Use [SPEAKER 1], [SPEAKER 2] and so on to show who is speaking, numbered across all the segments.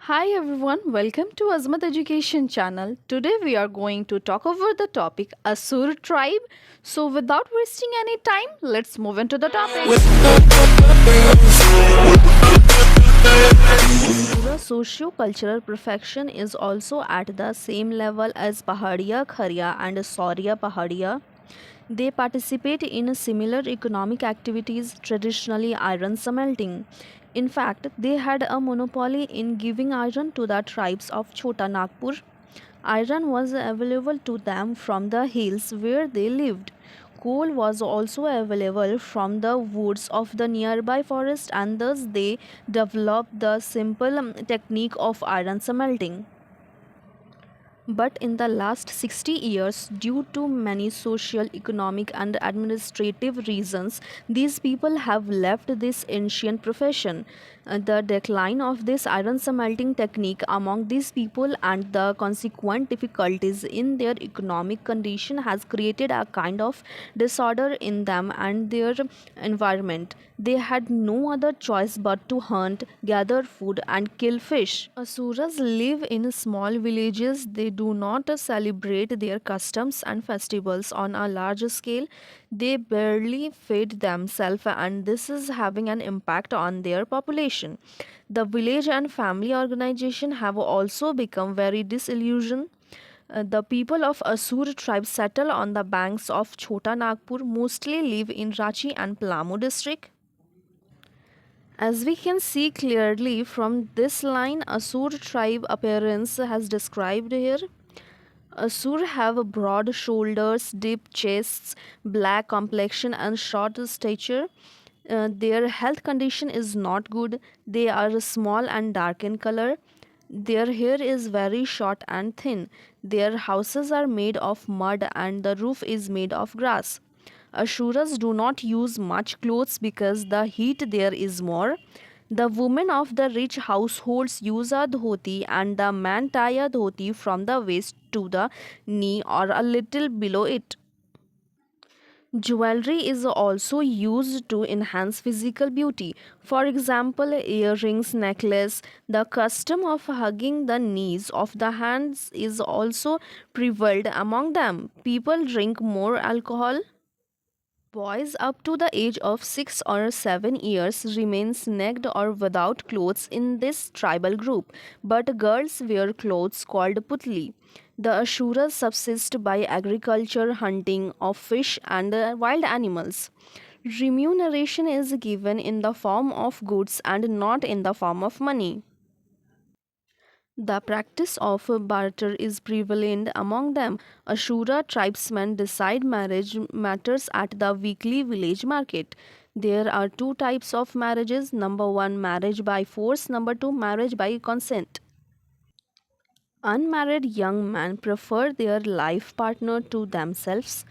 [SPEAKER 1] Hi everyone, welcome to Azmat Education channel. Today we are going to talk over the topic Asur tribe. So without wasting any time, let's move into the topic. The socio-cultural perfection is also at the same level as Pahadiya Kharia and Saurya Pahadiya. They participate in similar economic activities, traditionally iron smelting. In fact, they had a monopoly in giving iron to the tribes of Chota Nagpur. Iron was available to them from the hills where they lived. Coal was also available from the woods of the nearby forest, and thus they developed the simple technique of iron smelting. But in the last 60 years, due to many social, economic, and administrative reasons, these people have left this ancient profession. The decline of this iron smelting technique among these people and the consequent difficulties in their economic condition has created a kind of disorder in them and their environment. They had no other choice but to hunt, gather food, and kill fish. Asuras live in small villages. They do not celebrate their customs and festivals on a large scale. They barely feed themselves, and this is having an impact on their population. The village and family organization have also become very disillusioned. The people of Asur tribe settle on the banks of Chota Nagpur, mostly live in Ranchi and Palamu district. As we can see clearly from this line, Asur tribe appearance has described here. Asur have broad shoulders, deep chests, black complexion, and short stature. Their health condition is not good. They are small and dark in color. Their hair is very short and thin. Their houses are made of mud and the roof is made of grass. Ashuras do not use much clothes because the heat there is more. The women of the rich households use a dhoti and the man tie a dhoti from the waist to the knee or a little below it. Jewelry is also used to enhance physical beauty. For example, earrings, necklace. The custom of hugging the knees of the hands is also prevalent among them. People drink more alcohol. Boys up to the age of 6 or 7 years remain naked or without clothes in this tribal group, but girls wear clothes called putli. The Ashuras subsist by agriculture, hunting of fish and wild animals. Remuneration is given in the form of goods and not in the form of money. The practice of barter is prevalent among them. Ashura tribesmen decide marriage matters at the weekly village market. There are two types of marriages. Number one, marriage by force. Number two, marriage by consent. Unmarried young men prefer their life partner to themselves.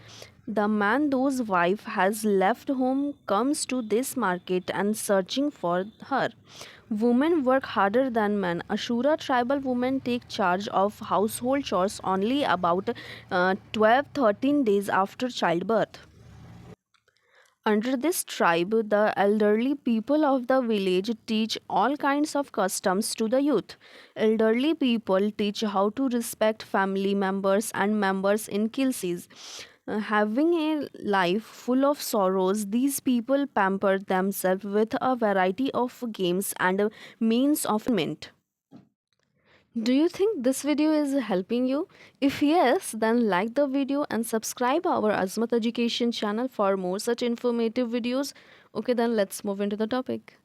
[SPEAKER 1] The man whose wife has left home comes to this market and searching for her. Women work harder than men. Ashura tribal women take charge of household chores only about 12-13 days after childbirth. Under this tribe, the elderly people of the village teach all kinds of customs to the youth. Elderly people teach how to respect family members and members in kilsis. Having a life full of sorrows, these people pamper themselves with a variety of games and means of entertainment. Do you think this video is helping you? If yes, then like the video and subscribe our Azmat Education channel for more such informative videos. Okay, then let's move into the topic.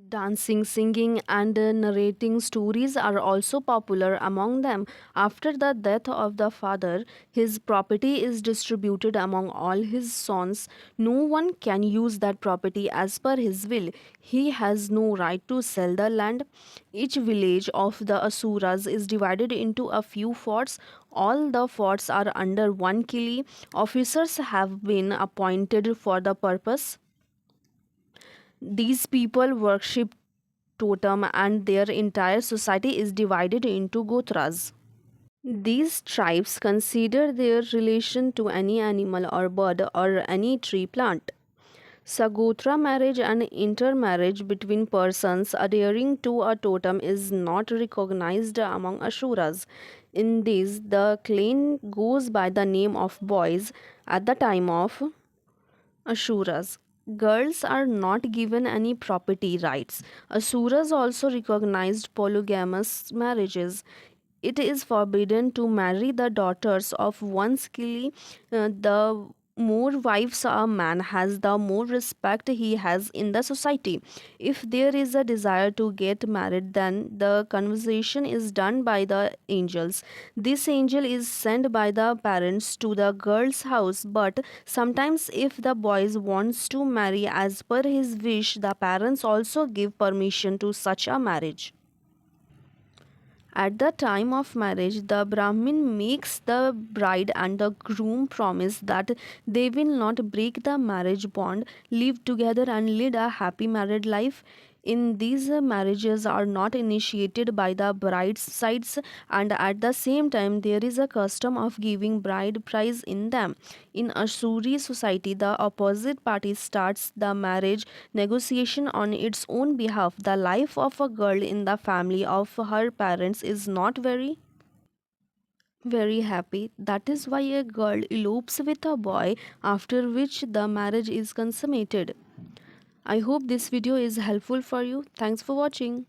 [SPEAKER 1] Dancing, singing, and narrating stories are also popular among them. After the death of the father, his property is distributed among all his sons. No one can use that property as per his will. He has no right to sell the land. Each village of the Asuras is divided into a few forts. All the forts are under one kili. Officers have been appointed for the purpose. These people worship totem and their entire society is divided into gotras. These tribes consider their relation to any animal or bird or any tree plant. Sagotra marriage and intermarriage between persons adhering to a totem is not recognized among Asuras. In this, the clan goes by the name of boys at the time of Asuras. Girls are not given any property rights. Asuras also recognized polygamous marriages. It is forbidden to marry the daughters of one's kin. The more wives a man has, the more respect he has in the society. If there is a desire to get married, then the conversation is done by the angels. This angel is sent by the parents to the girl's house, but sometimes if the boy wants to marry as per his wish, the parents also give permission to such a marriage. At the time of marriage, the Brahmin makes the bride and the groom promise that they will not break the marriage bond, live together, and lead a happy married life. In these marriages are not initiated by the bride's sides, and at the same time there is a custom of giving bride price in them. In Asuri society, the opposite party starts the marriage negotiation on its own behalf. The life of a girl in the family of her parents is not very happy. That is why a girl elopes with a boy, after which the marriage is consummated. I hope this video is helpful for you. Thanks for watching.